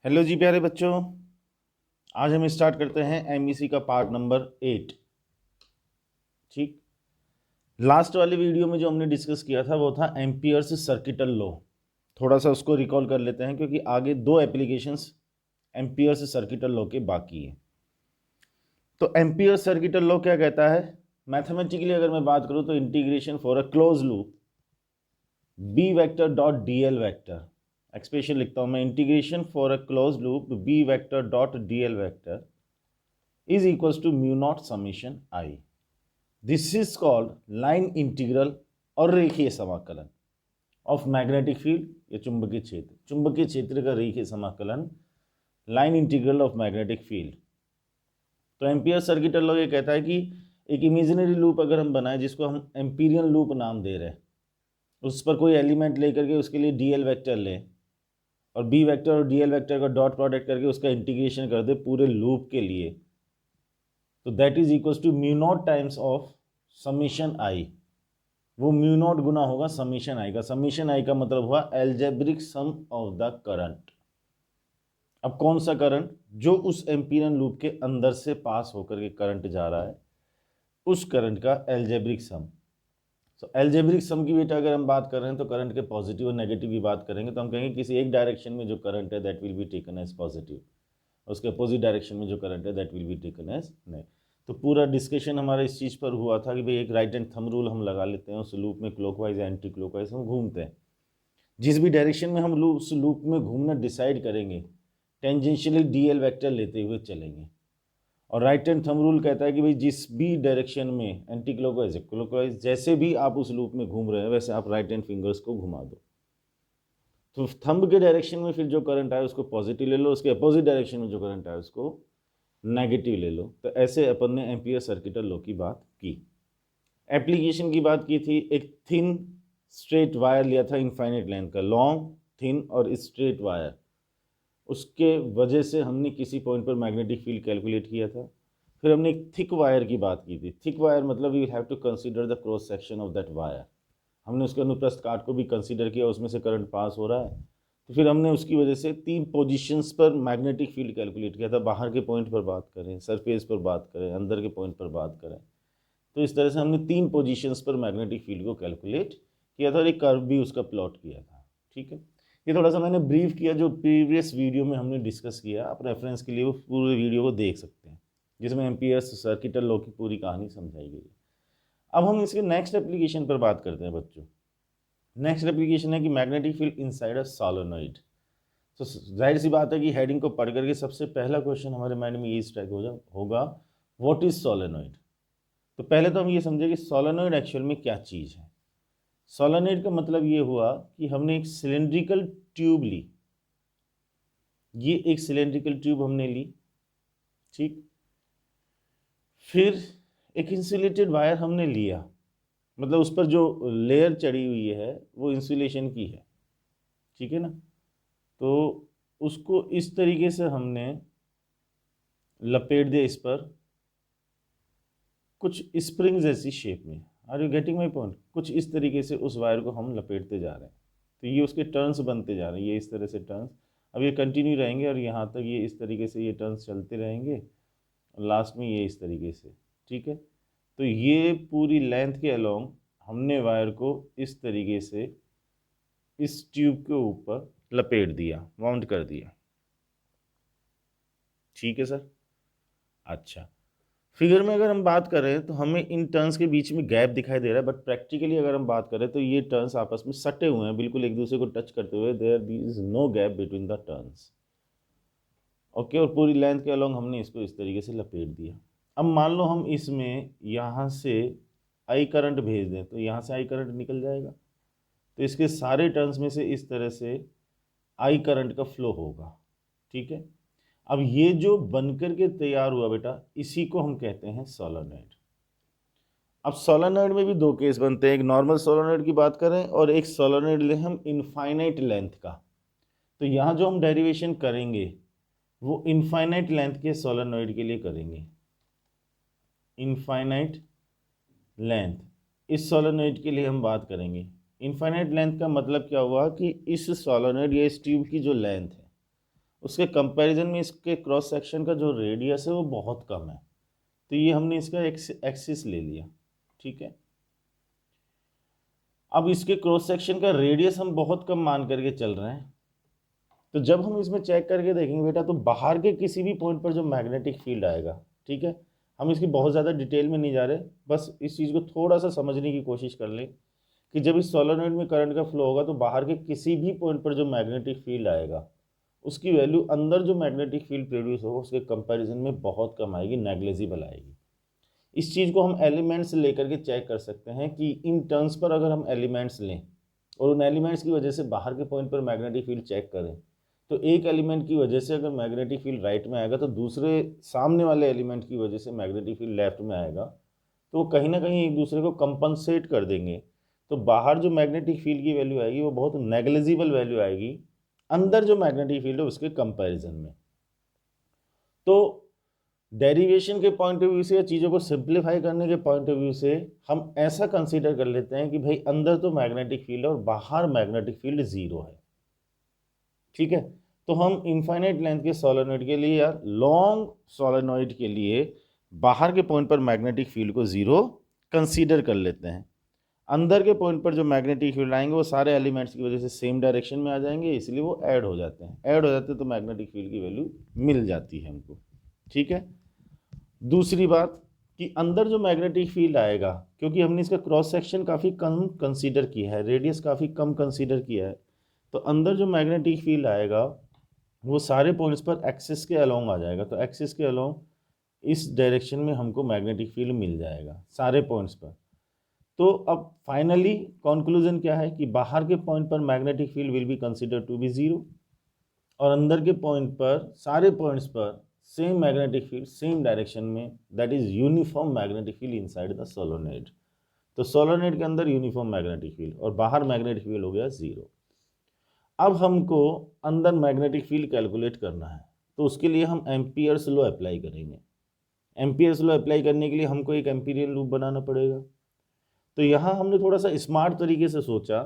Hello जी प्यारे बच्चों, आज हम स्टार्ट करते हैं एमईसी का पार्ट नंबर 8। ठीक, लास्ट वाली वीडियो में जो हमने डिस्कस किया था वो था एम्पियर्स सर्किटल लॉ। थोड़ा सा उसको रिकॉल कर लेते हैं क्योंकि आगे दो एप्लीकेशंस एम्पियर्स सर्किटल लॉ के बाकी है। तो एम्पियर्स सर्किटल लॉ क्या कहता है? मैथमेटिकली अगर मैं बात करूं तो integration for a close loop B vector dot D L vector, expression लिखता हूं मैं, integration for a close loop B vector dot D L vector is equals to mu naught summation I. This is called line integral और रेखीय समाकलन of magnetic field या चुंबकीय क्षेत्र, चुंबकीय क्षेत्र का रेखीय समाकलन, line integral of magnetic field. तो एम्पियर सर्किटल लॉ ये कहता है कि एक इमेजिनरी लूप अगर हम बनाए जिसको हम एम्पीरियन लूप नाम दे रहे हैं, उस पर कोई एलिमेंट लेकर के उसके लिए डीएल वेक्टर लें और बी वेक्टर और डीएल वेक्टर का डॉट प्रोडक्ट करके उसका इंटीग्रेशन कर दे पूरे लूप के लिए, तो that is equal to mu naught times of summation I. वो म्यू नॉट गुना होगा समीशन आई का। समीशन आई का मतलब हुआ algebraic sum of the current. अब कौन सा करंट? जो उस एम्पीरियन लूप के अंदर से पास होकर के करंट जा रहा है, उस करंट का एल्जेब्रिक सम। सो एल्जेब्रिक सम की बेटा अगर हम बात कर रहे हैं तो करंट के पॉजिटिव और नेगेटिव की बात करेंगे तो हम कहेंगे किसी एक डायरेक्शन में जो करंट है that will be taken as positive, उसके अपोजिट डायरेक्शन में जो करंट है that will be taken as negative. तो पूरा डिस्कशन हमारा इस चीज़ पर हुआ था कि भाई एक राइट एंड थंब रूल हम लगा लेते हैं, उस लूप में क्लॉकवाइज या एंटी क्लॉकवाइज हम घूमते हैं। जिस भी डायरेक्शन में हम उस लूप में घूमना डिसाइड करेंगे टेंजेंशियली डीएल वेक्टर लेते हुए चलेंगे। और राइट एंड थंब रूल कहता है कि भाई जिस भी डायरेक्शन में एंटी क्लॉकवाइज क्लॉकवाइज जैसे भी आप उस लूप में घूम रहे हैं वैसे आप राइट हैंड फिंगर्स को घुमा दो। तो थंब के डायरेक्शन में फिर जो करंट आए उसको पॉजिटिव ले लो, उसके अपोजिट डायरेक्शन में जो करंट आए उसको नेगेटिव ले लो। तो ऐसे अपन ने एम्पियर सर्किटल लॉ की बात की। एप्लीकेशन की बात की थी, एक थिन स्ट्रेट वायर लिया था इनफाइनाइट लेंथ का, लॉन्ग थिन और स्ट्रेट वायर, उसके वजह से हमने किसी पॉइंट पर मैग्नेटिक फील्ड कैलकुलेट किया था। फिर हमने एक थिक वायर की बात की थी। थिक वायर मतलब you have to consider the cross section of that wire. हमने उसके अनुप्रस्थ काट को भी कंसीडर किया, उसमें से करंट पास हो रहा है। तो फिर हमने उसकी वजह से 3 पोजीशंस पर मैग्नेटिक फील्ड कैलकुलेट किया था। बाहर के पॉइंट पर बात करें, सरफेस पर बात करें, अंदर के पॉइंट पर बात करें, तो इस तरह से हमने 3 पोजीशंस पर मैग्नेटिक फील्ड को कैलकुलेट किया था और एक कर्व भी उसका प्लॉट किया था। ठीक है, ये थोड़ा सा मैंने ब्रीफ किया जो प्रीवियस वीडियो में हमने डिस्कस किया। आप रेफरेंस के लिए वो पूरे वीडियो को देख सकते हैं जिसमें एम्पियर्स सर्किटल लॉ की पूरी कहानी समझाई गई है। अब हम इसके नेक्स्ट एप्लीकेशन पर बात करते हैं बच्चों। नेक्स्ट एप्लीकेशन है कि magnetic field inside a solenoid. तो जाहिर सी बात है कि हेडिंग को पढ़ करके सबसे पहला क्वेश्चन हमारे माइंड में ये स्ट्राइक होगा, व्हाट इज सोलेनॉइड। तो पहले तो हम ये समझे कि सोलेनॉइड एक्चुअल में क्या चीज़ है। सोलेनॉइड का मतलब ये हुआ कि हमने एक सिलेंड्रिकल ट्यूब ली, ये एक सिलेंड्रिकल ट्यूब हमने ली, ठीक। फिर एक इंसुलेटेड वायर हमने लिया, मतलब उस पर जो लेयर चढ़ी हुई है वो इंसुलेशन की है, ठीक है ना। तो उसको इस तरीके से हमने लपेट दिया इस पर कुछ स्प्रिंग जैसी शेप में। Are you getting my point? कुछ इस तरीके से उस वायर को हम लपेटते जा रहे हैं, तो ये उसके टर्न्स बनते जा रहे हैं, ये इस तरह से टर्न्स। अब ये कंटिन्यू रहेंगे और यहाँ तक ये इस तरीके से ये टर्न्स चलते रहेंगे और लास्ट में ये इस तरीके से, ठीक है। तो ये पूरी लेंथ के अलोंग हमने वायर को इस तरीके से इस ट्यूब के ऊपर लपेट दिया, माउंट कर दिया, ठीक है सर। अच्छा, फिगर में अगर हम बात करें तो हमें इन टर्न्स के बीच में गैप दिखाई दे रहा है, बट प्रैक्टिकली अगर हम बात करें तो ये टर्न्स आपस में सटे हुए हैं, बिल्कुल एक दूसरे को टच करते हुए, there is no gap between the turns. Okay, और पूरी लेंथ के अलोंग हमने इसको इस तरीके से लपेट दिया। अब मान लो हम इसमें यहाँ से आई करंट भेज दें तो यहाँ से आई करंट निकल जाएगा, तो इसके सारे टर्न्स में से इस तरह से आई करंट का फ्लो होगा, ठीक है। अब ये जो बनकर के तैयार हुआ बेटा, इसी को हम कहते हैं सोलेनॉइड। अब सोलेनॉइड में भी दो केस बनते हैं, एक नॉर्मल सोलेनॉइड की बात करें और एक सोलेनॉइड ले हम इनफाइनाइट लेंथ का। तो यहाँ जो हम डेरिवेशन करेंगे वो इनफाइनाइट लेंथ के सोलेनॉइड के लिए करेंगे। इनफाइनाइट लेंथ, इस सोलेनॉइड के लिए हम बात करेंगे। इनफाइनाइट लेंथ का मतलब क्या हुआ कि इस सोलेनॉइड या इस ट्यूब की जो लेंथ है उसके कंपैरिजन में इसके क्रॉस सेक्शन का जो रेडियस है वो बहुत कम है, तो ये हमने इसका एक्सिस ले लिया, ठीक है। अब इसके क्रॉस सेक्शन का रेडियस हम बहुत कम मान करके चल रहे हैं, तो जब हम इसमें चेक करके देखेंगे बेटा, तो बाहर के किसी भी पॉइंट पर जो मैग्नेटिक फील्ड आएगा, ठीक है, हम इसकी बहुत ज़्यादा डिटेल में नहीं जा रहे, बस इस चीज़ को थोड़ा सा समझने की कोशिश कर लें कि जब इस सोलेनॉइड में करंट का फ्लो होगा तो बाहर के किसी भी पॉइंट पर जो मैग्नेटिक फील्ड आएगा उसकी वैल्यू अंदर जो मैग्नेटिक फील्ड प्रोड्यूस होगा उसके कंपैरिजन में बहुत कम आएगी, नेग्लिजिबल आएगी। इस चीज़ को हम एलिमेंट्स लेकर के चेक कर सकते हैं कि इन टर्म्स पर अगर हम एलिमेंट्स लें और उन एलिमेंट्स की वजह से बाहर के पॉइंट पर मैग्नेटिक फील्ड चेक करें, तो एक एलिमेंट की वजह से अगर मैग्नेटिक फील्ड राइट में आएगा तो दूसरे सामने वाले एलिमेंट की वजह से मैग्नेटिक फील्ड लेफ्ट में आएगा, तो वो कहीं ना कहीं एक दूसरे को कंपनसेट कर देंगे। तो बाहर जो मैग्नेटिक फील्ड की वैल्यू आएगी वो बहुत नेग्लिजिबल वैल्यू आएगी अंदर जो मैग्नेटिक फील्ड है उसके कंपैरिजन में। तो डेरिवेशन के पॉइंट ऑफ व्यू से या चीज़ों को सिंप्लीफाई करने के पॉइंट ऑफ व्यू से हम ऐसा कंसीडर कर लेते हैं कि भाई अंदर तो मैग्नेटिक फील्ड है और बाहर मैग्नेटिक फील्ड ज़ीरो है, ठीक है। तो हम इनफाइनाइट लेंथ के सोलेनॉइड के लिए या लॉन्ग सोलेनॉइड के लिए बाहर के पॉइंट पर मैग्नेटिक फील्ड को ज़ीरो कंसीडर कर लेते हैं। अंदर के पॉइंट पर जो मैग्नेटिक फील्ड आएंगे वो सारे एलिमेंट्स की वजह से सेम डायरेक्शन में आ जाएंगे, इसलिए वो ऐड हो जाते हैं। ऐड हो जाते हैं तो मैग्नेटिक फील्ड की वैल्यू मिल जाती है हमको, ठीक है। दूसरी बात कि अंदर जो मैग्नेटिक फील्ड आएगा, क्योंकि हमने इसका क्रॉस सेक्शन काफ़ी कम कंसीडर किया है, रेडियस काफ़ी कम कंसीडर किया है, तो अंदर जो मैग्नेटिक फील्ड आएगा वो सारे पॉइंट्स पर एक्सिस के अलोंग आ जाएगा। तो एक्सिस के अलोंग इस डायरेक्शन में हमको मैग्नेटिक फील्ड मिल जाएगा सारे पॉइंट्स पर। तो अब फाइनली कंक्लूजन क्या है कि बाहर के पॉइंट पर magnetic field will be consider to be zero और अंदर के पॉइंट पर सारे पॉइंट्स पर same magnetic field same direction में, that is uniform magnetic field inside the solenoid. तो सोलेनॉइड के अंदर यूनिफॉर्म मैग्नेटिक फील्ड और बाहर मैग्नेटिक फील्ड हो गया जीरो। अब हमको अंदर मैग्नेटिक फील्ड कैलकुलेट करना है, तो उसके लिए हम एम्पियर्स लॉ अप्लाई करेंगे। एम्पियर्स लॉ अप्लाई करने के लिए हमको एक एम्पीरियल लूप बनाना पड़ेगा। तो यहाँ हमने थोड़ा सा स्मार्ट तरीके से सोचा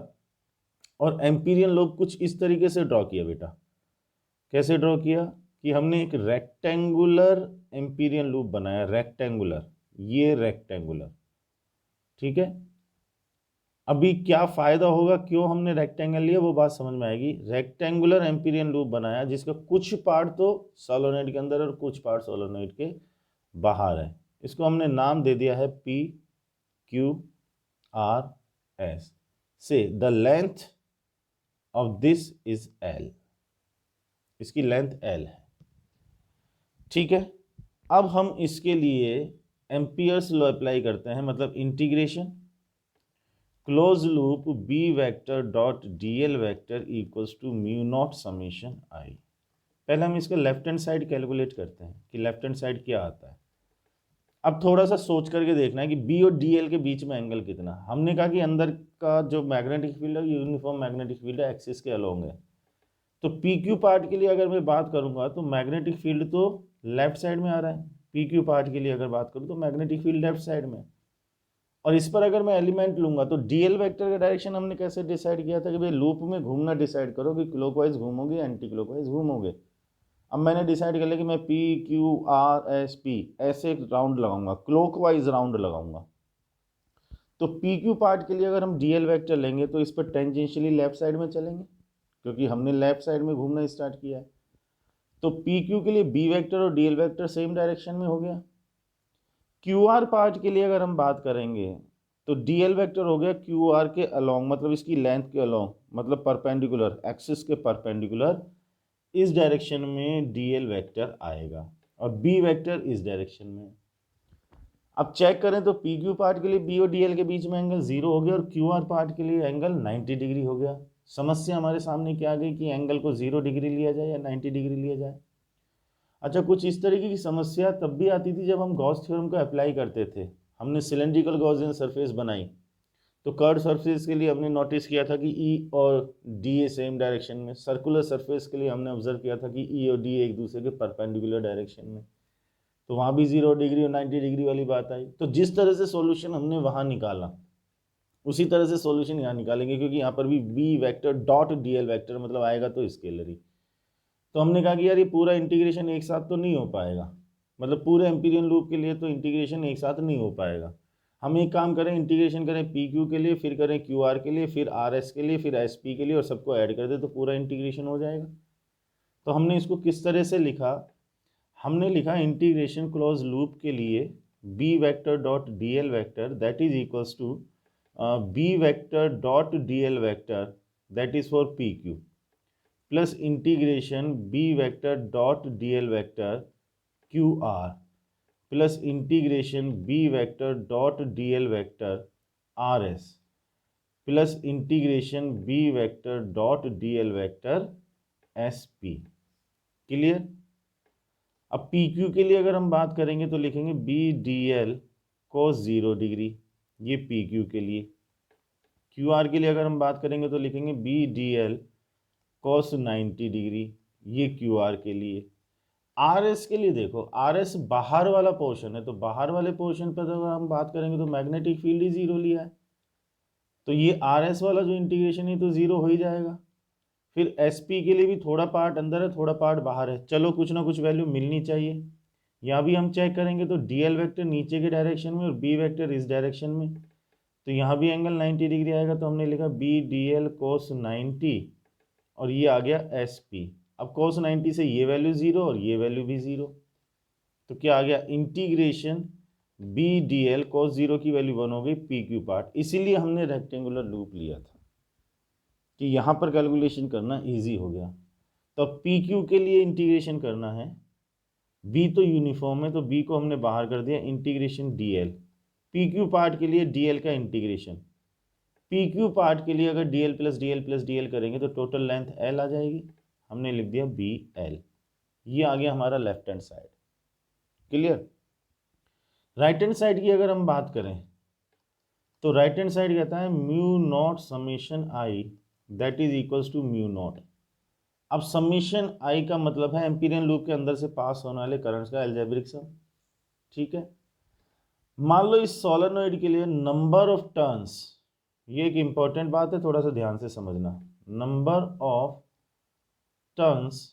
और एम्पीरियल लूप कुछ इस तरीके से ड्रॉ किया बेटा। कैसे ड्रॉ किया कि हमने एक रेक्टेंगुलर एम्पीरियल लूप बनाया, रेक्टेंगुलर, ये रेक्टेंगुलर, ठीक है। अभी क्या फ़ायदा होगा, क्यों हमने रेक्टेंगल लिया वो बात समझ में आएगी। रेक्टेंगुलर एम्पीरियल लूप बनाया जिसका कुछ पार्ट तो सोलेनॉइड के अंदर और कुछ पार्ट सोलेनॉइड के बाहर है। इसको हमने नाम दे दिया है पी क्यू आर एस से the length of this is L, इसकी लेंथ एल है, ठीक है। अब हम इसके लिए एम्पियर्स लॉ अप्लाई करते हैं, मतलब integration close loop B vector dot D L vector equals to mu naught summation I. पहले हम इसका लेफ्ट हैंड साइड कैलकुलेट करते हैं कि लेफ्ट हैंड साइड क्या आता है। अब थोड़ा सा सोच करके देखना है कि बी और डी एल के बीच में एंगल कितना। हमने कहा कि अंदर का जो मैग्नेटिक फील्ड है यूनिफॉर्म मैग्नेटिक फील्ड है, एक्सिस के अलोंग है। तो पी क्यू पार्ट के लिए अगर मैं बात करूंगा तो मैग्नेटिक फील्ड तो लेफ्ट साइड में आ रहा है। पी क्यू पार्ट के लिए अगर बात करूँ तो मैग्नेटिक फील्ड लेफ्ट साइड में, और इस पर अगर मैं एलिमेंट लूंगा तो डीएल वेक्टर का डायरेक्शन हमने कैसे डिसाइड किया था कि भाई लूप में घूमना डिसाइड करो कि क्लॉकवाइज घूमोगे एंटी क्लॉकवाइज घूमोगे। अब मैंने डिसाइड कर लिया कि मैं P Q R S P ऐसे एक राउंड लगाऊंगा, क्लॉकवाइज राउंड लगाऊंगा। तो पी क्यू पार्ट के लिए अगर हम डीएल वेक्टर लेंगे तो इस पर टेंजेंशियली लेफ्ट साइड में चलेंगे क्योंकि हमने लेफ्ट साइड में घूमना स्टार्ट किया है। तो पी क्यू के लिए बी वेक्टर और डीएल वेक्टर सेम डायरेक्शन में हो गया। क्यू आर पार्ट के लिए अगर हम बात करेंगे तो डीएल वेक्टर हो गया क्यू आर के अलोंग, मतलब इसकी लेंथ के अलोंग, मतलब परपेंडिकुलर, एक्सिस के परपेंडिकुलर इस डायरेक्शन में डीएल वेक्टर आएगा और बी वेक्टर इस डायरेक्शन में। अब चेक करें तो पी क्यू पार्ट के लिए बी और डीएल के बीच में एंगल 0 हो गया और क्यू आर पार्ट के लिए एंगल 90 डिग्री हो गया। समस्या हमारे सामने क्या आ गई कि एंगल को 0 डिग्री लिया जाए या 90 डिग्री लिया जाए। अच्छा, कुछ इस तरीके की समस्या तब भी आती थी जब हम गॉस थ्योरम को अप्लाई करते थे। हमने सिलेंड्रिकल गॉसियन सरफेस बनाई तो कर्व सरफेस के लिए हमने नोटिस किया था कि ई और डी ए सेम डायरेक्शन में। सर्कुलर सरफेस के लिए हमने ऑब्जर्व किया था कि ई और डी एक दूसरे के परपेंडिकुलर डायरेक्शन में, तो वहाँ भी 0 डिग्री और 90 डिग्री वाली बात आई। तो जिस तरह से सॉल्यूशन हमने वहाँ निकाला उसी तरह से सॉल्यूशन यहाँ निकालेंगे, क्योंकि यहाँ पर भी B vector dot D L vector मतलब आएगा तो स्केलर ही। तो हमने कहा कि यार ये पूरा इंटीग्रेशन एक साथ तो नहीं हो पाएगा, मतलब पूरे एम्पीरियन लूप के लिए तो इंटीग्रेशन एक साथ नहीं हो पाएगा। हम एक काम करें, इंटीग्रेशन करें पी क्यू के लिए, फिर करें क्यू आर के लिए, फिर आर एस के लिए, फिर एस पी के लिए, और सबको ऐड कर दे तो पूरा इंटीग्रेशन हो जाएगा। तो हमने इसको किस तरह से लिखा, हमने लिखा इंटीग्रेशन क्लोज लूप के लिए B vector dot D L vector that is equals to B vector dot D L vector that is for P Q plus integration B vector dot D L vector Q R plus integration B vector dot D L vector R S plus integration B vector dot D L vector S P. Clear? अब P Q के लिए अगर हम बात करेंगे तो लिखेंगे B D L cos 0 degree, ये पी क्यू के लिए। क्यू आर के लिए अगर हम बात करेंगे तो लिखेंगे B D L cos 90 degree, ये क्यू आर के लिए। आर एस के लिए देखो, आर एस बाहर वाला पोर्शन है, तो बाहर वाले पोर्शन पर अगर हम बात करेंगे तो मैग्नेटिक फील्ड ही 0 लिया है, तो ये आर एस वाला जो इंटीग्रेशन है तो 0 हो ही जाएगा। फिर एस पी के लिए भी थोड़ा पार्ट अंदर है, थोड़ा पार्ट बाहर है, चलो कुछ ना कुछ वैल्यू मिलनी चाहिए। यहाँ भी हम चेक करेंगे तो डी एल वैक्टर नीचे के डायरेक्शन में और बी वैक्टर इस डायरेक्शन में, तो यहाँ भी एंगल 90 डिग्री आएगा, तो हमने लिखा बी डी एल कोस 90 और ये आ गया एस पी। अब कोस 90 से ये वैल्यू 0 और ये वैल्यू भी 0, तो क्या आ गया integration B D L cos 0 की वैल्यू 1 हो गई पी क्यू पार्ट। इसीलिए हमने रेक्टेंगुलर लूप लिया था कि यहाँ पर कैलकुलेशन करना इजी हो गया। तो अब पी क्यू के लिए इंटीग्रेशन करना है, बी तो यूनिफॉर्म है तो बी को हमने बाहर कर दिया, integration D L. P Q part के लिए डी एल का इंटीग्रेशन, पी क्यू पार्ट के लिए अगर D L plus D L plus D L करेंगे तो टोटल लेंथ एल आ जाएगी, हमने लिख दिया बी एल। ये आ गया हमारा left hand side. Clear? Right hand side की अगर हम बात करें तो राइट हैंड साइड कहता है mu naught summation I that is equals to mu naught. अब समेशन आई का मतलब है एम्पीरियन लूप के अंदर से पास होने वाले करंट्स का एल्जेब्रिक सम। ठीक है, मान लो इस सोलेनोइड के लिए नंबर ऑफ टर्न्स, ये एक इंपॉर्टेंट बात है, थोड़ा सा ध्यान से समझना, नंबर ऑफ टर्न्स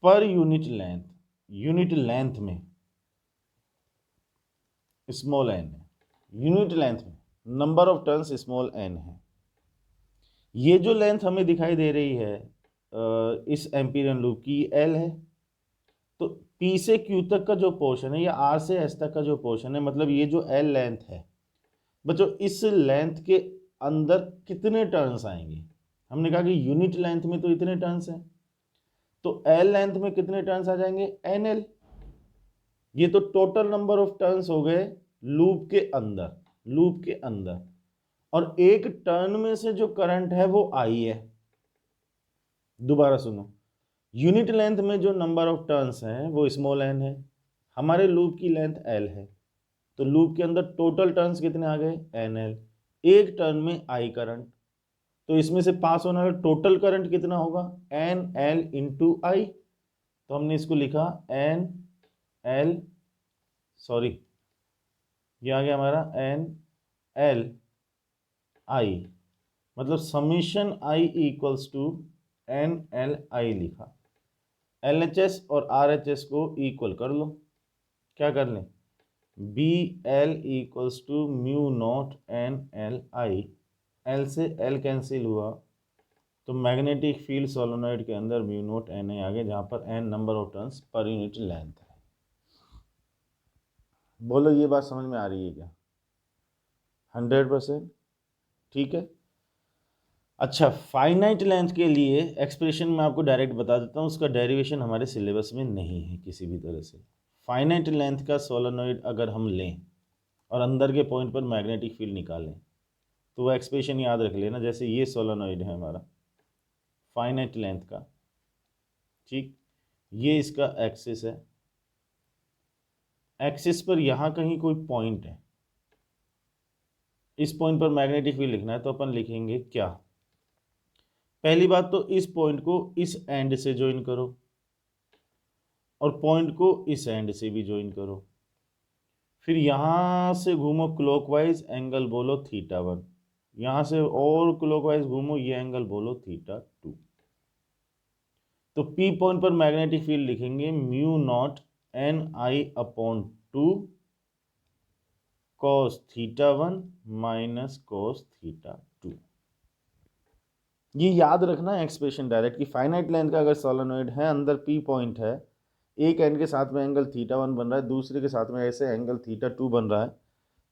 पर यूनिट लेंथ में स्मॉल एन है, यूनिट लेंथ में number of turns small N है। ये जो लेंथ हमें दिखाई दे रही है इस एम्पीरियन लूप की एल है, तो P से Q तक का जो पोर्शन है या R से S तक का जो पोर्शन है, मतलब ये जो L लेंथ है बच्चों, इस लेंथ के अंदर कितने टर्न्स आएंगे? हमने कहा कि यूनिट लेंथ में तो इतने टर्न्स हैं, तो L लेंथ में कितने टर्न्स आ जाएंगे? NL। ये तो टोटल नंबर ऑफ टर्न्स हो गए लूप के अंदर, और एक टर्न में से जो करंट है वो आई है। दोबारा सुनो, यूनिट लेंथ में जो नंबर ऑफ टर्न्स हैं वो स्मॉल एन है, हमारे लूप की लेंथ एल है, तो लूप के अंदर टोटल टर्न्स कितने आ गए? N L. एक टर्न में आई करंट, तो इसमें से पास होने वाला टोटल करंट कितना होगा? एन एल इंटू आई। तो हमने इसको लिखा एन एल, सॉरी ये आ गया हमारा एन एल आई, मतलब summation I equals to N L I लिखा। एल एच एस और आर एच एस को इक्वल कर लो, क्या कर लें? B L equals to mu naught N L I, L से एल कैंसिल हुआ तो मैग्नेटिक फील्ड सोलेनोइड के अंदर म्यू नॉट एन ए आ गया, जहाँ पर एन नंबर ऑफ टर्न्स पर यूनिट लेंथ है। बोलो ये बात समझ में आ रही है क्या? 100%? ठीक है। अच्छा, फाइनाइट लेंथ के लिए एक्सप्रेशन मैं आपको डायरेक्ट बता देता हूँ, उसका डेरिवेशन हमारे सिलेबस में नहीं है किसी भी तरह से। फाइनाइट लेंथ का सोलेनोइड अगर हम लें और अंदर के पॉइंट पर मैग्नेटिक फील्ड निकालें तो वो एक्सप्रेशन याद रख लेना, जैसे ये सोलेनोइड है हमारा फाइनाइट लेंथ का, ठीक, ये इसका एक्सिस है, एक्सिस पर यहाँ कहीं कोई पॉइंट है, इस पॉइंट पर मैग्नेटिक फील्ड लिखना है, तो अपन लिखेंगे क्या? पहली बात तो इस पॉइंट को इस एंड से ज्वाइन करो और पॉइंट को इस एंड से भी ज्वाइन करो, फिर यहाँ से घूमो क्लॉकवाइज, एंगल बोलो θ1, यहाँ से और क्लॉकवाइज घूमो, ये एंगल बोलो θ2। तो पी पॉइंट पर मैग्नेटिक फील्ड लिखेंगे mu naught N I upon 2 cos theta 1 minus cos theta 2। ये याद रखना एक्सप्रेशन डायरेक्ट कि फाइनाइट लेंथ का अगर सोलेनोइड है, अंदर पी पॉइंट है, एक एंड के साथ में एंगल थीटा 1 बन रहा है, दूसरे के साथ में ऐसे एंगल थीटा 2 बन रहा है,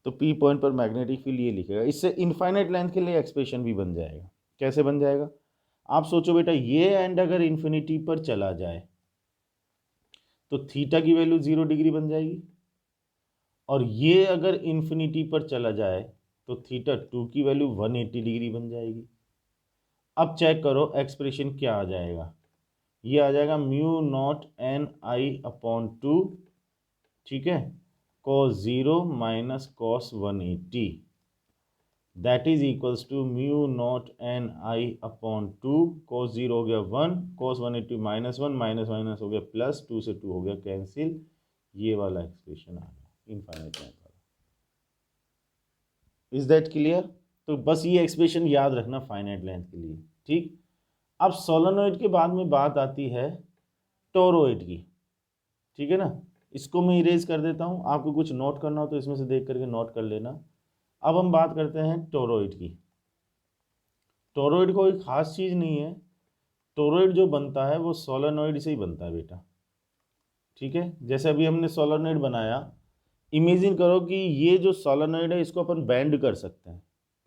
तो पी पॉइंट पर मैग्नेटिक फील्ड ये लिखेगा। इससे इनफाइनाइट लेंथ के लिए एक्सप्रेशन भी बन जाएगा। कैसे बन जाएगा? आप सोचो बेटा, ये एंड अगर इन्फिनिटी पर चला जाए तो थीटा की वैल्यू 0 डिग्री बन जाएगी, और ये अगर इन्फिनिटी पर चला जाए तो थीटा 2 की वैल्यू 180 डिग्री बन जाएगी। अब चेक करो एक्सप्रेशन क्या आ जाएगा। ये आ जाएगा mu naught N I upon 2, ठीक है, cos 0 minus cos 180, that is equals to mu naught N I upon 2, cos 0 हो गया 1, cos 180 माइनस 1, माइनस माइनस हो गया प्लस, 2 से 2 हो गया कैंसिल, ये वाला एक्सप्रेशन आ गया इनफाइनाइट लेंथ वाला। Is that clear? तो बस ये एक्सप्रेशन याद रखना फाइनाइट लेंथ के लिए, ठीक। अब सोलेनोइड के बाद में बात आती है टोरॉइड की, ठीक है ना। इसको मैं इरेज कर देता हूँ, आपको कुछ नोट करना हो तो इसमें से देख करके नोट कर लेना। अब हम बात करते हैं टोरॉइड की। टोरॉइड कोई खास चीज़ नहीं है, टोरॉइड जो बनता है वो सोलेनोइड से ही बनता है बेटा, ठीक है। जैसे अभी हमने सोलेनोइड बनाया, इमेजिन करो कि ये जो सोलेनोइड है इसको अपन बैंड कर सकते हैं,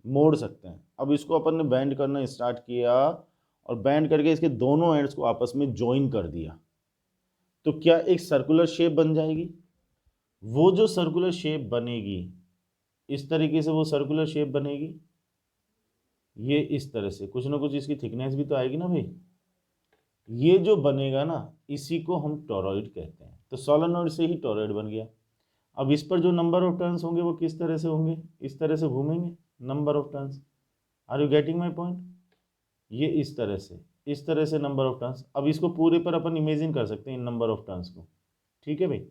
मोड़ सकते हैं। अब इसको अपन ने बैंड करना स्टार्ट किया और बैंड करके इसके दोनों एंड्स को आपस में ज्वाइन कर दिया, तो क्या एक सर्कुलर शेप बन जाएगी। वो जो सर्कुलर शेप बनेगी, इस तरीके से वो सर्कुलर शेप बनेगी, ये इस तरह से कुछ ना कुछ इसकी थिकनेस भी तो आएगी ना भाई। ये जो बनेगा ना, इसी को हम टोरॉइड कहते हैं। तो सोलेनोइड से ही टोरॉइड बन गया। अब इस पर जो नंबर ऑफ टर्न्स होंगे वो किस तरह से होंगे, इस तरह से घूमेंगे, number of turns. Are you getting my point? ये इस तरह से नंबर ऑफ टर्न्स। अब इसको पूरे पर अपन इमेजिन कर सकते हैं इन नंबर ऑफ टर्न्स को, ठीक है भाई।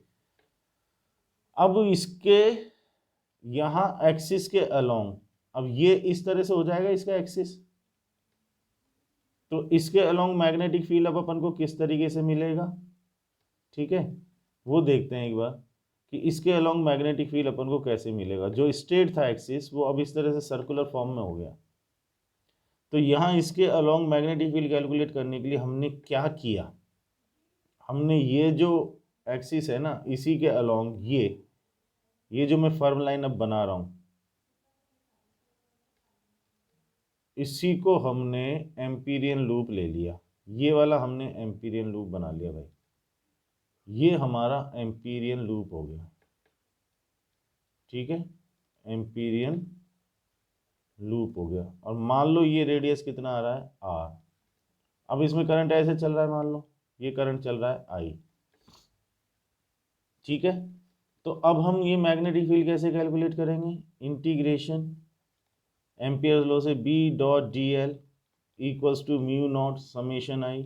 अब इसके यहाँ एक्सिस के अलोंग, अब ये इस तरह से हो जाएगा इसका एक्सिस, तो इसके अलोंग मैग्नेटिक फील्ड अब अपन को किस तरीके से मिलेगा, ठीक है, वो देखते हैं एक बार कि इसके अलोंग मैग्नेटिक फील्ड अपन को कैसे मिलेगा। जो स्ट्रेट था एक्सिस वो अब इस तरह से सर्कुलर फॉर्म में हो गया। तो यहाँ इसके अलोंग मैग्नेटिक फील्ड कैलकुलेट करने के लिए हमने क्या किया, हमने ये जो एक्सिस है ना, इसी के अलोंग ये जो मैं फर्म लाइन अब बना रहा हूँ, इसी को हमने एम्पीरियन लूप ले लिया। ये वाला हमने एम्पीरियन लूप बना लिया भाई, ये हमारा एम्पीरियन लूप हो गया, ठीक है, एम्पीरियन लूप हो गया। और मान लो ये रेडियस कितना आ रहा है, आर। अब इसमें करंट ऐसे चल रहा है, मान लो ये करंट चल रहा है आई, ठीक है। तो अब हम ये मैग्नेटिक फील्ड कैसे कैलकुलेट करेंगे, इंटीग्रेशन एम्पियर लॉ से B dot D L equals to mu naught summation I,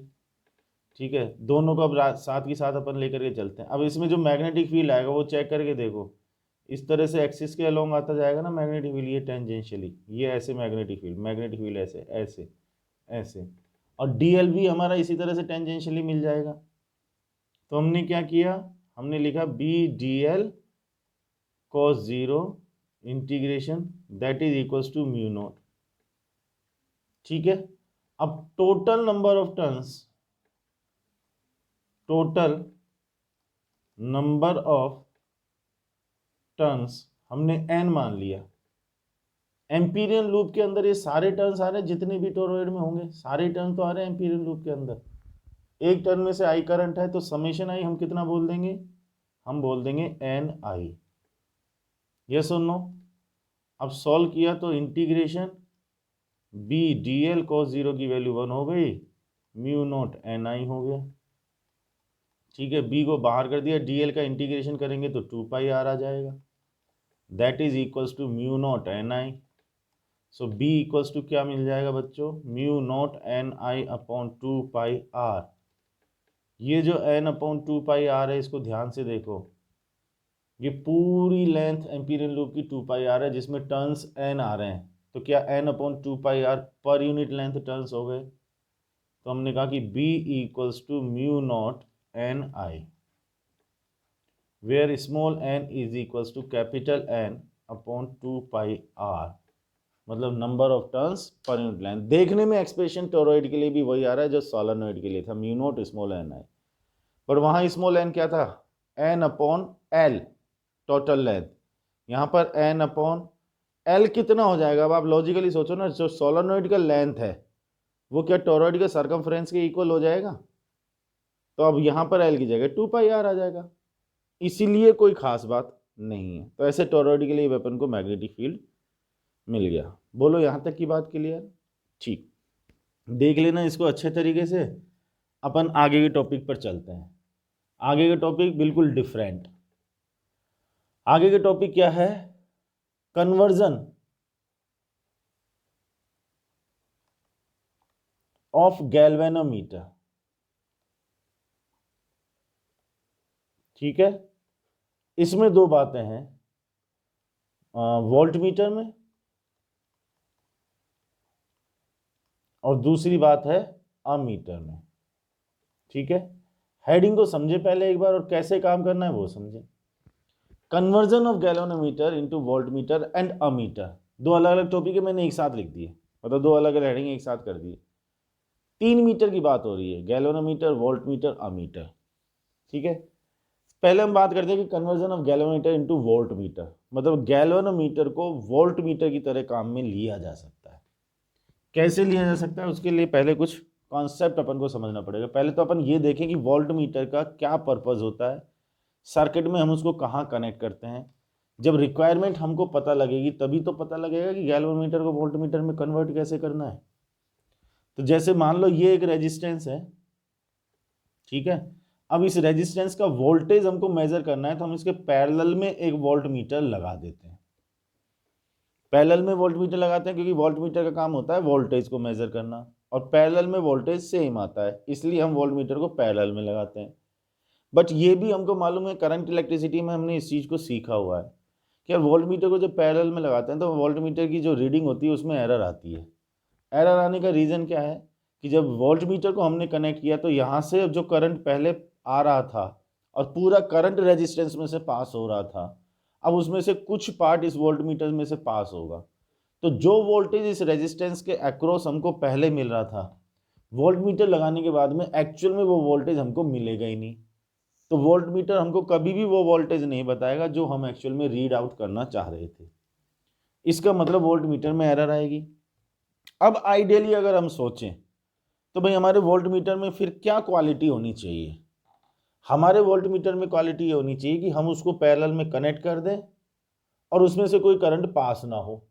ठीक है। दोनों को अब साथ के साथ अपन लेकर के चलते हैं। अब इसमें जो मैग्नेटिक फील्ड आएगा वो चेक करके देखो, इस तरह से एक्सिस के अलोंग आता जाएगा ना मैग्नेटिक फील्ड, ये टेंजेंशियली, ये ऐसे मैग्नेटिक फील्ड ऐसे ऐसे ऐसे, और डीएल भी हमारा इसी तरह से टेंजेंशियली मिल जाएगा। तो हमने क्या किया, हमने लिखा B D L cos 0 integration that is equals to mu naught, ठीक है। अब total number of turns, total number of turns हमने n मान लिया। एम्पीरियन लूप के अंदर ये सारे टर्न्स आ रहे हैं, जितने भी टोरॉइड में होंगे सारे टर्न तो आ रहे हैं एम्पीरियन लूप के अंदर। एक टर्न में से आई करंट है, तो समेशन आई हम कितना बोल देंगे, हम बोल देंगे एन आई, यस और नो। अब सॉल्व किया तो integration B D L cos 0 की वैल्यू 1 हो गई, म्यू नॉट एन आई हो गया, ठीक है। बी को बाहर कर दिया, डी एल का इंटीग्रेशन करेंगे तो 2 पाई आर आ जाएगा, that is equals to mu naught N I. So B equals to क्या मिल जाएगा बच्चों, mu naught N I upon 2 pi R. ये जो एन अपॉन 2 पाई आर है, इसको ध्यान से देखो, ये पूरी लेंथ एम्पीरियन लूप की 2 पाई आर है, जिसमें टर्न्स एन आ रहे हैं। तो क्या एन अपॉन 2 पाई आर पर यूनिट लेंथ टर्न्स हो गए, तो हमने कहा कि B equals to mu naught N I, where small n is equals to capital N upon 2 π r, मतलब नंबर ऑफ टर्न्स पर यूनिट लेंथ। देखने में एक्सप्रेशन टोरॉइड के लिए भी वही आ रहा है जो सोलेनॉइड के लिए था, म्यू नॉट स्मॉल एन आई, पर वहां स्मॉल n क्या था, n upon l total length. यहाँ पर n अपॉन l कितना हो जाएगा, अब आप लॉजिकली सोचो ना, जो सोलेनॉइड का लेंथ है वो क्या टोरॉइड के सर्कमफ्रेंस के इक्वल हो जाएगा, तो अब यहाँ पर l की जगह 2 π r आ जाएगा, इसीलिए कोई खास बात नहीं है। तो ऐसे टोरॉइड के लिए वेपन को मैग्नेटिक फील्ड मिल गया। बोलो यहाँ तक की बात क्लियर? ठीक, देख लेना इसको अच्छे तरीके से। अपन आगे के टॉपिक पर चलते हैं। आगे के टॉपिक बिल्कुल डिफरेंट। आगे के टॉपिक क्या है, कन्वर्जन ऑफ गैल्वेनोमीटर। ठीक है, इसमें दो बातें हैं, वोल्ट मीटर में, और दूसरी बात है अमीटर में। ठीक है, हेडिंग को समझे पहले एक बार और कैसे काम करना है वो समझे। Conversion of galvanometer into volt meter and ammeter, दो अलग अलग टॉपिक है, मैंने एक साथ लिख दिए, मतलब दो अलग अलग हेडिंग एक साथ कर दिए। 3 मीटर की बात हो रही है, गैल्वेनोमीटर, वोल्ट मीटर, अमीटर। ठीक है, पहले हम बात करते हैं कि conversion of galvanometer into volt meter, मतलब गैल्वेनोमीटर को वोल्ट मीटर की तरह काम में लिया जा सकता है। कैसे लिया जा सकता है, उसके लिए पहले कुछ कॉन्सेप्ट अपन को समझना पड़ेगा। पहले तो अपन ये देखें कि वोल्ट मीटर का क्या पर्पस होता है, सर्किट में हम उसको कहाँ कनेक्ट करते हैं। जब रिक्वायरमेंट हमको पता लगेगी तभी तो पता लगेगा कि गैल्वेनोमीटर को वोल्ट मीटर में कन्वर्ट कैसे करना है। तो जैसे मान लो ये एक रेजिस्टेंस है, ठीक है, अब इस रेजिस्टेंस का वोल्टेज हमको मेजर करना है, तो हम इसके पैरेलल में एक वोल्ट मीटर लगा देते हैं। पैरेलल में वोल्ट मीटर लगाते हैं क्योंकि वोल्ट मीटर का काम होता है वोल्टेज को मेजर करना, और पैरेलल में वोल्टेज सेम आता है, इसलिए हम वोल्ट मीटर को पैरेलल में लगाते हैं। बट ये भी हमको मालूम है, करंट इलेक्ट्रिसिटी में हमने इस चीज़ को सीखा हुआ है कि वोल्ट मीटर को जब पैरेलल में लगाते हैं तो वोल्ट मीटर की जो रीडिंग होती है उसमें एरर आती है। एरर आने का रीज़न क्या है कि जब वोल्ट मीटर को हमने कनेक्ट किया तो यहाँ से जो करंट पहले आ रहा था और पूरा करंट रेजिस्टेंस में से पास हो रहा था, अब उसमें से कुछ पार्ट इस वोल्ट मीटर में से पास होगा। तो जो वोल्टेज इस रेजिस्टेंस के अक्रॉस हमको पहले मिल रहा था, वोल्ट मीटर लगाने के बाद में एक्चुअल में वो वोल्टेज हमको मिलेगा ही नहीं। तो वोल्ट मीटर हमको कभी भी वो वोल्टेज नहीं बताएगा जो हम एक्चुअल में रीड आउट करना चाह रहे थे। इसका मतलब वोल्ट मीटर में एरर आएगी। अब आइडियली अगर हम सोचें तो भाई हमारे वोल्ट मीटर में फिर क्या क्वालिटी होनी चाहिए। हमारे वोल्ट मीटर में क्वालिटी ये होनी चाहिए कि हम उसको पैरेलल में कनेक्ट कर दें और उसमें से कोई करंट पास ना हो।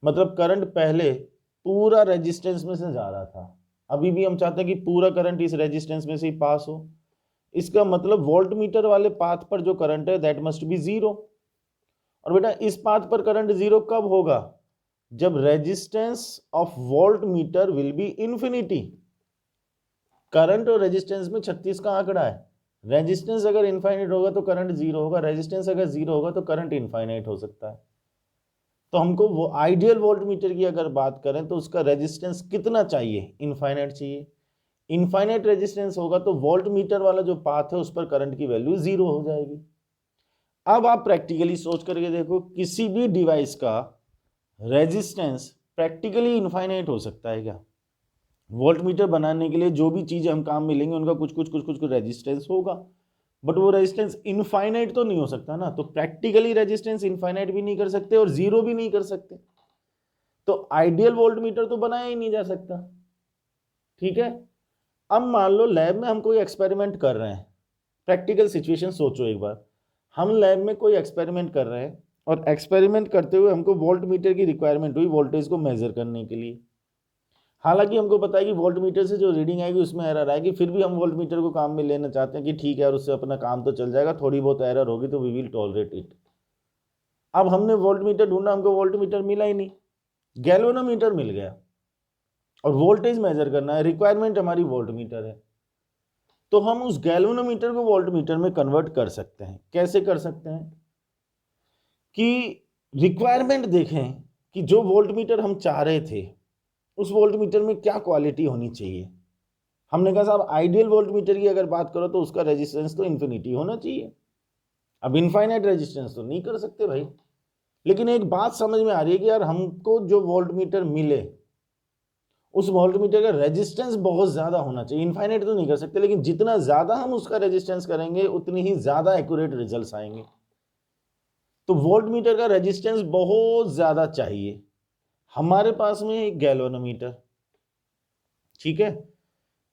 मतलब करंट पहले पूरा रेजिस्टेंस में से जा रहा था, अभी भी हम चाहते हैं कि पूरा करंट इस रेजिस्टेंस में से ही पास हो। इसका मतलब वोल्ट मीटर वाले पाथ पर जो करंट है दैट मस्ट बी जीरो। और बेटा इस पाथ पर करंट जीरो कब होगा, जब resistance of volt meter will be infinity. Current और रेजिस्टेंस में 36 का आंकड़ा है। रेजिस्टेंस अगर इनफाइनाइट होगा तो करंट जीरो होगा, रेजिस्टेंस अगर जीरो होगा तो करंट इनफाइनाइट हो सकता है। तो हमको वो आइडियल वोल्ट मीटर की अगर बात करें तो उसका रेजिस्टेंस कितना चाहिए, इनफाइनाइट चाहिए। इनफाइनाइट रेजिस्टेंस होगा तो वोल्ट मीटर वाला जो पाथ है उस पर करंट की वैल्यू जीरो हो जाएगी। अब आप प्रैक्टिकली सोच करके देखो, किसी भी डिवाइस का रेजिस्टेंस प्रैक्टिकली इनफाइनाइट हो सकता है क्या? वोल्ट मीटर बनाने के लिए जो भी चीजें हम काम में लेंगे उनका कुछ रेजिस्टेंस होगा, बट वो रेजिस्टेंस इनफाइनाइट तो नहीं हो सकता ना। तो प्रैक्टिकली रेजिस्टेंस इनफाइनाइट भी नहीं कर सकते और जीरो भी नहीं कर सकते, तो आइडियल वोल्ट मीटर तो बनाया ही नहीं जा सकता। ठीक है, अब मान लो लैब में हम कोई एक्सपेरिमेंट कर रहे हैं। प्रैक्टिकल सिचुएशन सोचो एक बार, हम लैब में कोई एक्सपेरिमेंट कर रहे हैं और एक्सपेरिमेंट करते हुए हमको वोल्ट मीटर की रिक्वायरमेंट हुई वोल्टेज को मेजर करने के लिए। हालांकि हमको पता है कि वोल्ट मीटर से जो रीडिंग आएगी उसमें एरर आएगी, फिर भी हम वोल्ट मीटर को काम में लेना चाहते हैं कि ठीक है और उससे अपना काम तो चल जाएगा, थोड़ी बहुत एरर होगी तो वी विल टॉलरेट इट। अब हमने वोल्ट मीटर ढूंढा, हमको वोल्ट मीटर मिला ही नहीं, गैल्वेनोमीटर मिल गया और वोल्टेज मेजर करना है, रिक्वायरमेंट हमारी वोल्ट मीटर है। तो हम उस गैल्वेनोमीटर को वोल्ट मीटर में कन्वर्ट कर सकते हैं। कैसे कर सकते हैं कि रिक्वायरमेंट देखें कि जो वोल्ट मीटर हम चाह रहे थे उस वोल्ट मीटर में क्या क्वालिटी होनी चाहिए। हमने कहा साहब आइडियल वोल्ट मीटर की अगर बात करो तो उसका रेजिस्टेंस तो इन्फिनिटी होना चाहिए। अब इनफाइनाइट रेजिस्टेंस तो नहीं कर सकते भाई, लेकिन एक बात समझ में आ रही है कि यार हमको जो वोल्ट मीटर मिले उस वोल्ट मीटर का रेजिस्टेंस बहुत ज्यादा होना चाहिए। इनफाइनाइट तो नहीं कर सकते, लेकिन जितना ज्यादा हम उसका रेजिस्टेंस करेंगे उतनी ही ज्यादा एक्यूरेट रिजल्ट्स आएंगे। तो वोल्ट मीटर का रेजिस्टेंस बहुत ज्यादा चाहिए। हमारे पास में एक गैल्वेनोमीटर, ठीक है,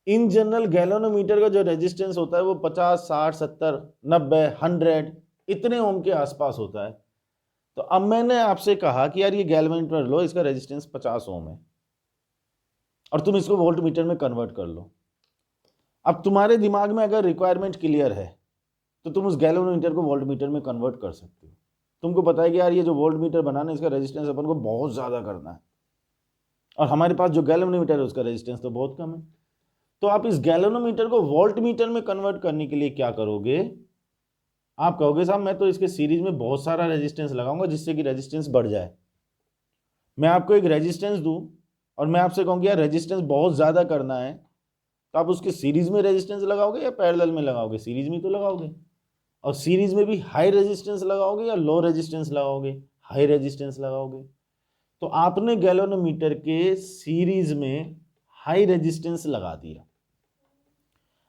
इन जनरल गैल्वेनोमीटर का जो रेजिस्टेंस होता है वो 50, 60, 70, 90, 100 इतने ओम के आसपास होता है। तो अब मैंने आपसे कहा कि यार ये गैल्वेनोमीटर लो, इसका रेजिस्टेंस 50 ओम है और तुम इसको वोल्ट मीटर में कन्वर्ट कर लो। अब तुम्हारे दिमाग में अगर रिक्वायरमेंट क्लियर है तो तुम उस गैल्वेनोमीटर को वोल्ट मीटर में कन्वर्ट कर सकते हो। तुमको पता है कि यार ये जो वोल्ट मीटर बनाना है इसका रेजिस्टेंस अपन को बहुत ज़्यादा करना है और हमारे पास जो गैल्वेनोमीटर है उसका रेजिस्टेंस तो बहुत कम है। तो आप इस गैल्वेनोमीटर को वोल्ट मीटर में कन्वर्ट करने के लिए क्या करोगे, आप कहोगे साहब मैं तो इसके सीरीज में बहुत सारा रेजिस्टेंस लगाऊंगा जिससे कि रेजिस्टेंस बढ़ जाए। मैं आपको एक रेजिस्टेंस दूं और मैं आपसे कहूँ कि यार रेजिस्टेंस बहुत ज़्यादा करना है, तो आप उसके सीरीज में रेजिस्टेंस लगाओगे या पैरेलल में लगाओगे? सीरीज में तो लगाओगे। और सीरीज में भी हाई रेजिस्टेंस लगाओगे या लो रेजिस्टेंस लगाओगे? हाई रेजिस्टेंस लगाओगे। तो आपने गैल्वेनोमीटर के सीरीज में हाई रेजिस्टेंस लगा दिया।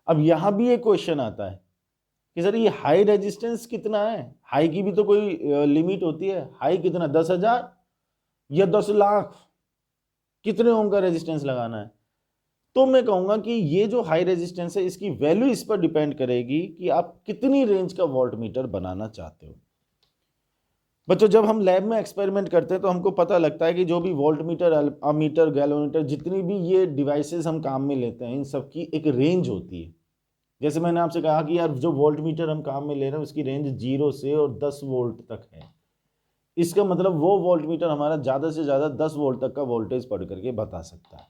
अब यहां भी एक क्वेश्चन आता है कि सर ये हाई रेजिस्टेंस कितना है? हाई की भी तो कोई लिमिट होती है। हाई कितना, 10,000 या 10 लाख? कितने ओम का रेजिस्टेंस लगाना है? तो मैं कहूंगा कि ये जो हाई रेजिस्टेंस है इसकी वैल्यू इस पर डिपेंड करेगी कि आप कितनी रेंज का वोल्ट मीटर बनाना चाहते हो। बच्चों जब हम लैब में एक्सपेरिमेंट करते हैं तो हमको पता लगता है कि जो भी वोल्ट मीटर, अमीटर, गैल्वेनोमीटर, जितनी भी ये डिवाइसेस हम काम में लेते हैं इन सब की एक रेंज होती है। जैसे मैंने आपसे कहा कि यार जो वोल्ट मीटर हम काम में ले रहे हैं उसकी रेंज 0 से और 10 वोल्ट तक है। इसका मतलब वो वोल्ट मीटर हमारा ज़्यादा से ज़्यादा 10 वोल्ट तक का वोल्टेज पढ़ करके बता सकता है।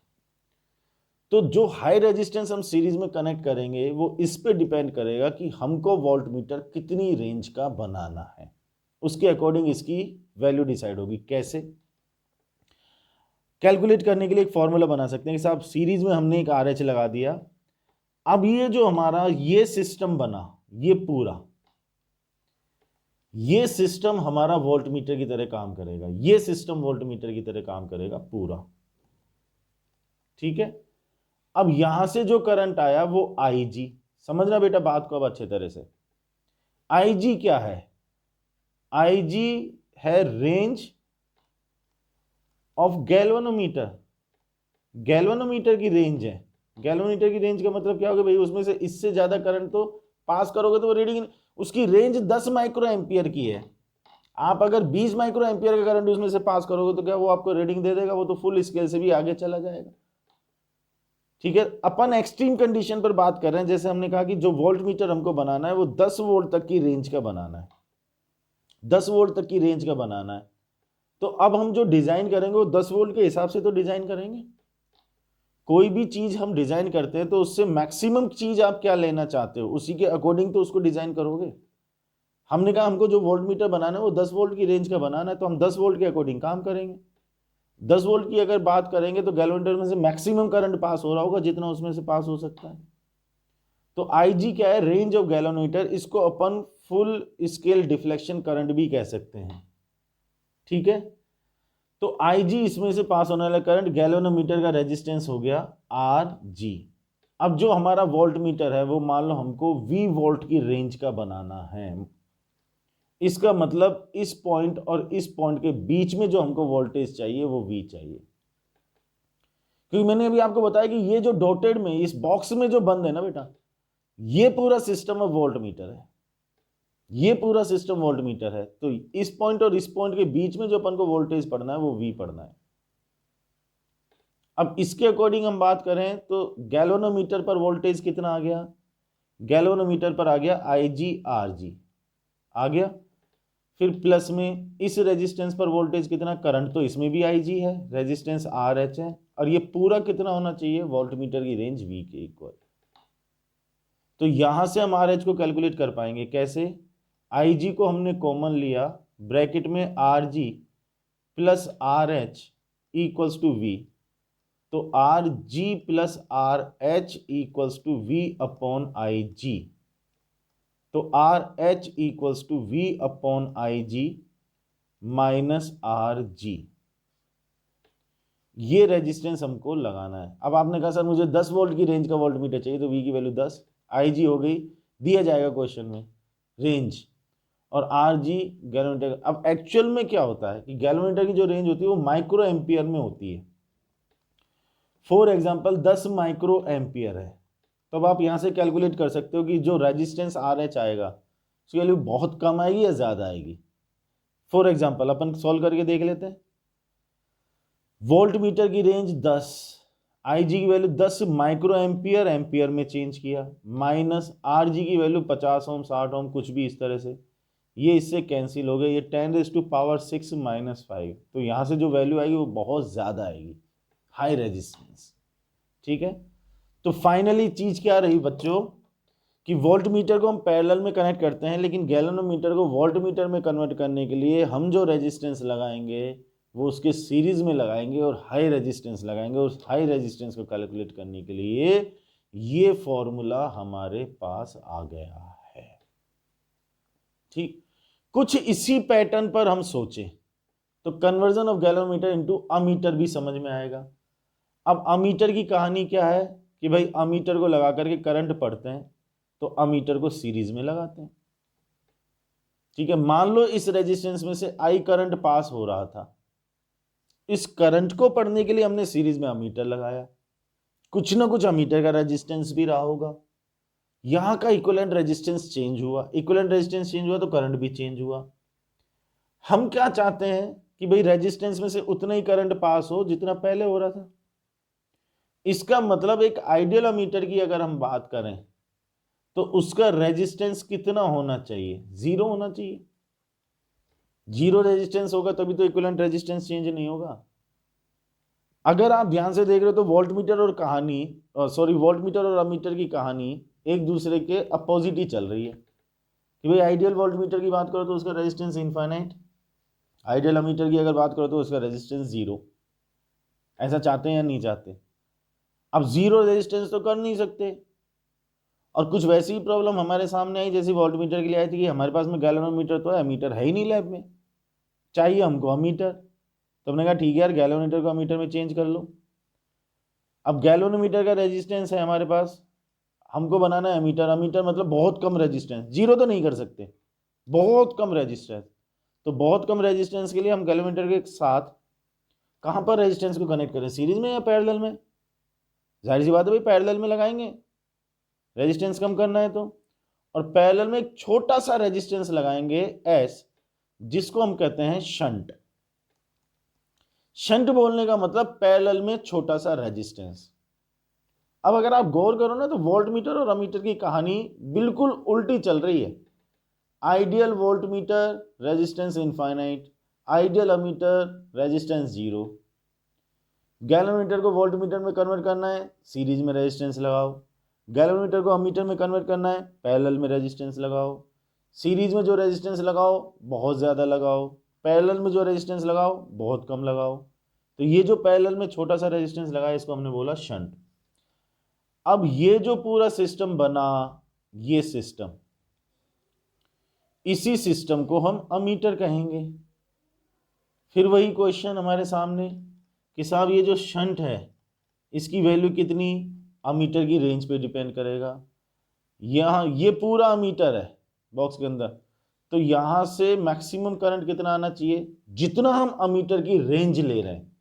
तो जो हाई रेजिस्टेंस हम सीरीज में कनेक्ट करेंगे वो इस पे डिपेंड करेगा कि हमको वोल्ट मीटर कितनी रेंज का बनाना है, उसके अकॉर्डिंग इसकी वैल्यू डिसाइड होगी। कैसे कैलकुलेट करने के लिए एक फॉर्मूला बना सकते हैं कि साहब सीरीज में हमने एक RH लगा दिया। अब ये जो हमारा ये सिस्टम बना, ये पूरा ये सिस्टम हमारा वोल्ट मीटर की तरह काम करेगा। ये सिस्टम वोल्ट मीटर की तरह काम करेगा पूरा, ठीक है। अब यहां से जो करंट आया वो IG, समझना बेटा बात को अब अच्छे तरह से। IG क्या है? IG है रेंज ऑफ गैल्वेनोमीटर। गैल्वेनोमीटर की रेंज है। गैल्वेनोमीटर की रेंज का मतलब क्या होगा भाई? उसमें से इससे ज्यादा करंट तो पास करोगे तो वो रीडिंग, उसकी रेंज 10 माइक्रो एम्पियर की है। आप अगर 20 माइक्रो एम्पियर का करंट उसमें से पास करोगे तो क्या वो आपको रीडिंग दे देगा? वो तो फुल स्केल से भी आगे चला जाएगा, ठीक है। अपन एक्सट्रीम कंडीशन पर बात कर रहे हैं। जैसे हमने कहा कि जो वोल्ट मीटर हमको बनाना है वो 10 वोल्ट तक की रेंज का बनाना है, 10 वोल्ट तक की रेंज का बनाना है। तो अब हम जो डिजाइन करेंगे वो 10 वोल्ट के हिसाब से तो डिजाइन करेंगे। कोई भी चीज हम डिजाइन करते हैं तो उससे मैक्सिमम चीज आप क्या लेना चाहते हो उसी के अकॉर्डिंग तो उसको डिजाइन करोगे। हमने कहा हमको जो वोल्ट मीटर बनाना है वो 10 वोल्ट की रेंज का बनाना है, तो हम 10 वोल्ट के अकॉर्डिंग काम करेंगे। 10 वोल्ट की अगर बात करेंगे तो गैल्वेनोमीटर में से मैक्सिमम करंट पास हो रहा होगा जितना उसमें से पास हो सकता है। तो IG क्या है? Range of galvanometer. इसको अपन फुल स्केल डिफ्लेक्शन करंट भी कह सकते हैं, ठीक है। तो IG इसमें से पास होने वाला करंट, गैल्वेनोमीटर का रेजिस्टेंस हो गया RG। अब जो हमारा वोल्ट मीटर है वो मान लो हमको V वोल्ट की रेंज का बनाना है। इसका मतलब इस पॉइंट और इस पॉइंट के बीच में जो हमको वोल्टेज चाहिए वो V चाहिए। क्योंकि मैंने अभी आपको बताया कि ये जो डॉटेड में इस बॉक्स में जो बंद है ना बेटा, ये पूरा सिस्टम ऑफ वोल्ट मीटर है। ये पूरा सिस्टम वोल्ट मीटर है। तो इस पॉइंट और इस पॉइंट के बीच में जो अपन को वोल्टेज पढ़ना है वो V पढ़ना है। अब इसके अकॉर्डिंग हम बात करें तो गैल्वेनोमीटर पर वोल्टेज कितना आ गया? गैल्वेनोमीटर पर आ गया IG RG आ गया। फिर प्लस में इस रेजिस्टेंस पर वोल्टेज कितना? करंट तो इसमें भी IG है, रेजिस्टेंस RH है, और ये पूरा कितना होना चाहिए? वोल्ट मीटर की रेंज V के इक्वल। तो यहां से हम RH को कैलकुलेट कर पाएंगे। कैसे? IG को हमने कॉमन लिया, ब्रैकेट में RG plus RH equals to V। तो R G plus R H equals to V upon I G. तो R H equals to V upon I G minus R G. ये resistance हमको लगाना है। अब आपने कहा सर मुझे 10 वोल्ट की रेंज का वोल्ट मीटर चाहिए, तो वी की वैल्यू 10, आई जी हो गई, दिया जाएगा क्वेश्चन में रेंज, और आर जी गैलोमीटर। अब एक्चुअल में क्या होता है कि गैलोमीटर की जो रेंज होती है वो माइक्रो एम्पियर में होती है। फॉर एग्जाम्पल 10 माइक्रो एम्पियर है, तो अब आप यहां से कैलकुलेट कर सकते हो कि जो रेजिस्टेंस आर एच आएगा उसकी वैल्यू बहुत कम आएगी या ज्यादा आएगी। फॉर एग्जाम्पल अपन सॉल्व करके देख लेते हैं। वोल्ट मीटर की रेंज 10, आई जी की वैल्यू 10 माइक्रो एम्पियर एम्पियर में चेंज किया, माइनस आर जी की वैल्यू 50 ओम 60 ओम कुछ भी इस तरह से, ये इससे कैंसिल हो गए, ये 10⁻⁶ माइनस 5। तो यहां से जो वैल्यू आएगी वो बहुत ज्यादा आएगी, हाई रेजिस्टेंस। ठीक है, तो फाइनली चीज क्या रही बच्चों कि वोल्ट मीटर को हम पैरेलल में कनेक्ट करते हैं, लेकिन गैलोमीटर को वोल्ट मीटर में कन्वर्ट करने के लिए हम जो रेजिस्टेंस लगाएंगे वो उसके सीरीज में लगाएंगे और हाई रेजिस्टेंस लगाएंगे। और हाई रेजिस्टेंस को कैलकुलेट करने के लिए ये फॉर्मूला हमारे पास आ गया है। ठीक, कुछ इसी पैटर्न पर हम सोचें तो conversion of galvanometer into ammeter भी समझ में आएगा। अब अमीटर की कहानी क्या है कि भाई अमीटर को लगा करके करंट पढ़ते हैं, तो अमीटर को सीरीज में लगाते हैं। ठीक है, मान लो इस रेजिस्टेंस में से आई करंट पास हो रहा था, इस करंट को पढ़ने के लिए हमने सीरीज में अमीटर लगाया, कुछ ना कुछ अमीटर का रेजिस्टेंस भी रहा होगा, यहां का इक्विवेलेंट रेजिस्टेंस चेंज हुआ, इक्विवेलेंट रेजिस्टेंस चेंज हुआ तो करंट भी चेंज हुआ। हम क्या चाहते हैं कि भाई रेजिस्टेंस में से उतना ही करंट पास हो जितना पहले हो रहा था। इसका मतलब एक आइडियल अमीटर की अगर हम बात करें तो उसका रेजिस्टेंस कितना होना चाहिए, 0 होना चाहिए। 0 रेजिस्टेंस होगा तभी तो इक्विवेलेंट रेजिस्टेंस चेंज नहीं होगा। अगर आप ध्यान से देख रहे हो तो वोल्ट मीटर और कहानी वोल्ट मीटर और अमीटर की कहानी एक दूसरे के अपोजिट ही चल रही है कि भाई आइडियल वोल्ट मीटर की बात करो तो उसका रेजिस्टेंस इनफाइनाइट, आइडियल अमीटर की अगर बात करो तो उसका रेजिस्टेंस 0। ऐसा चाहते हैं या नहीं चाहते? अब 0 रेजिस्टेंस तो कर नहीं सकते, और कुछ वैसी ही प्रॉब्लम हमारे सामने आई जैसी वोल्ट मीटर के लिए आई थी कि हमारे पास में गैलोमीटर तो है, अमीटर है ही नहीं लैब में, चाहिए हमको अमीटर। तो हमने कहा ठीक है यार गैलोमीटर को अमीटर में चेंज कर लो। अब गैलोमीटर का रेजिस्टेंस है हमारे पास, हमको बनाना है अमीटर। अमीटर मतलब बहुत कम रेजिस्टेंस, 0 तो नहीं कर सकते, बहुत कम रेजिस्टेंस। तो बहुत कम रेजिस्टेंस के लिए हम गैलोमीटर के साथ कहां पर रेजिस्टेंस को कनेक्ट करें, सीरीज में या पैरेलल में? जाहिर सी बात है भाई पैरेलल में लगाएंगे, रेजिस्टेंस कम करना है तो। और पैरेलल में एक छोटा सा रेजिस्टेंस लगाएंगे एस, जिसको हम कहते हैं शंट। शंट बोलने का मतलब पैरेलल में छोटा सा रेजिस्टेंस। अब अगर आप गौर करो ना तो वोल्ट मीटर और अमीटर की कहानी बिल्कुल उल्टी चल रही है। Ideal volt meter resistance infinite, ideal ammeter resistance 0। Galvanometer को वोल्ट मीटर में कन्वर्ट करना है, सीरीज में रेजिस्टेंस लगाओ। गैलोमीटर को अमीटर में कन्वर्ट करना है, पैरेलल में रेजिस्टेंस लगाओ। सीरीज में जो रेजिस्टेंस लगाओ बहुत ज़्यादा लगाओ, पैरेलल में जो रेजिस्टेंस लगाओ बहुत कम लगाओ। तो ये जो पैरेलल में छोटा सा रेजिस्टेंस लगाया इसको हमने बोला शंट। अब ये जो पूरा सिस्टम बना, ये सिस्टम, इसी सिस्टम को हम अमीटर कहेंगे। फिर वही क्वेश्चन हमारे सामने कि साहब ये जो शंट है इसकी वैल्यू कितनी, अमीटर की रेंज पे डिपेंड करेगा। यहाँ ये पूरा अमीटर है बॉक्स के अंदर, तो यहां से मैक्सिमम करंट कितना आना चाहिए, जितना हम अमीटर की रेंज ले रहे हैं।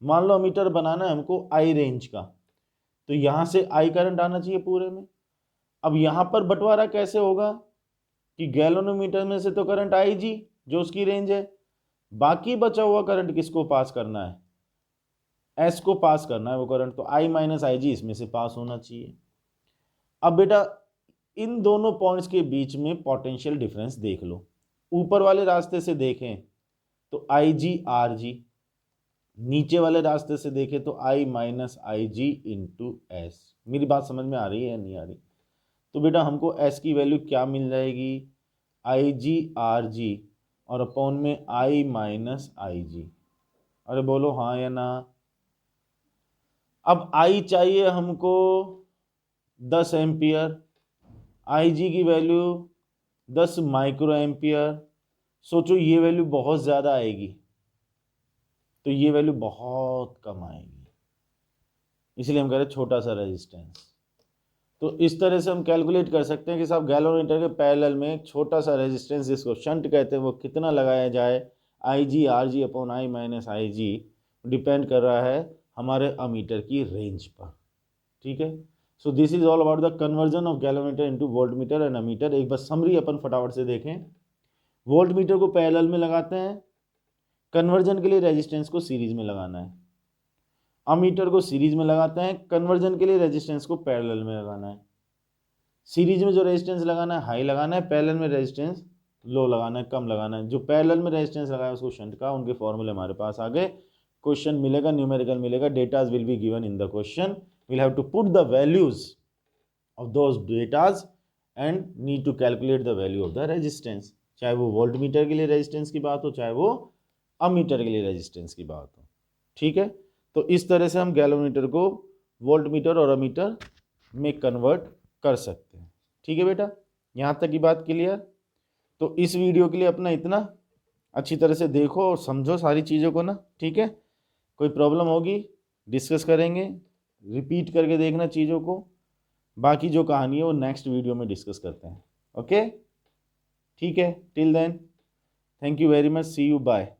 मान लो अमीटर बनाना है हमको आई रेंज का, तो यहां से आई करंट आना चाहिए पूरे में। अब यहां पर बंटवारा कैसे होगा कि गैलोनोमीटर में से तो करंट आई जी जो उसकी रेंज है, बाकी बचा हुआ करंट किसको पास करना है, एस को पास करना है वो करंट, तो आई माइनस आई जी इसमें से पास होना चाहिए। अब बेटा इन दोनों पॉइंट्स के बीच में पोटेंशियल डिफरेंस देख लो। ऊपर वाले रास्ते से देखें तो आई जी आर जी, नीचे वाले रास्ते से देखें तो आई minus I ji into S. मेरी बात समझ में आ रही है या नहीं आ रही? तो बेटा हमको एस की वैल्यू क्या मिल जाएगी, आई जी आर जी और अपॉन में आई माइनस आई जी। अरे बोलो हाँ या ना। अब आई चाहिए हमको 10 एम्पियर, आई जी की वैल्यू 10 माइक्रो एम्पियर। सोचो ये वैल्यू बहुत ज़्यादा आएगी तो ये वैल्यू बहुत कम आएगी, इसलिए हम कह रहे हैं छोटा सा रेजिस्टेंस। तो इस तरह से हम कैलकुलेट कर सकते हैं कि साहब गैल्वेनोमीटर के पैरेलल में एक छोटा सा रेजिस्टेंस जिसको शंट कहते हैं वो कितना लगाया जाए। I G R G upon I minus I G depend कर रहा है हमारे अमीटर की रेंज पर। ठीक है, so this is all about the conversion of galvanometer into voltmeter and ammeter. एक बार समरी अपन फटाफट से देखें। वोल्टमीटर को पैरेलल में लगाते हैं, कन्वर्जन के लिए रेजिस्टेंस को सीरीज में लगाना है। अमीटर को सीरीज में लगाते हैं, कन्वर्जन के लिए रेजिस्टेंस को पैरेलल में लगाना है। सीरीज में जो रेजिस्टेंस लगाना है हाई लगाना है, पैरेलल में रेजिस्टेंस लो लगाना है, कम लगाना है। जो पैरेलल में रेजिस्टेंस लगाया उसको शंट का, उनके फॉर्मूले हमारे पास आ गए। क्वेश्चन मिलेगा, न्यूमेरिकल मिलेगा, datas will be given in the question, we'll have to put the values of those datas and need to calculate the value of the resistance, चाहे वो वोल्टमीटर के लिए रेजिस्टेंस की बात हो चाहे वो अमीटर के लिए रेजिस्टेंस की बात हो। ठीक है, तो इस तरह से हम गैल्वेनोमीटर को वोल्टमीटर और अमीटर में कन्वर्ट कर सकते हैं। ठीक है बेटा, यहाँ तक की बात क्लियर। तो इस वीडियो के लिए अपना इतना, अच्छी तरह से देखो और समझो सारी चीज़ों को ना। ठीक है, कोई प्रॉब्लम होगी डिस्कस करेंगे, रिपीट करके देखना चीज़ों को। बाकी जो कहानी है वो नेक्स्ट वीडियो में डिस्कस करते हैं। ओके, ठीक है, till then thank you very much, see you, bye.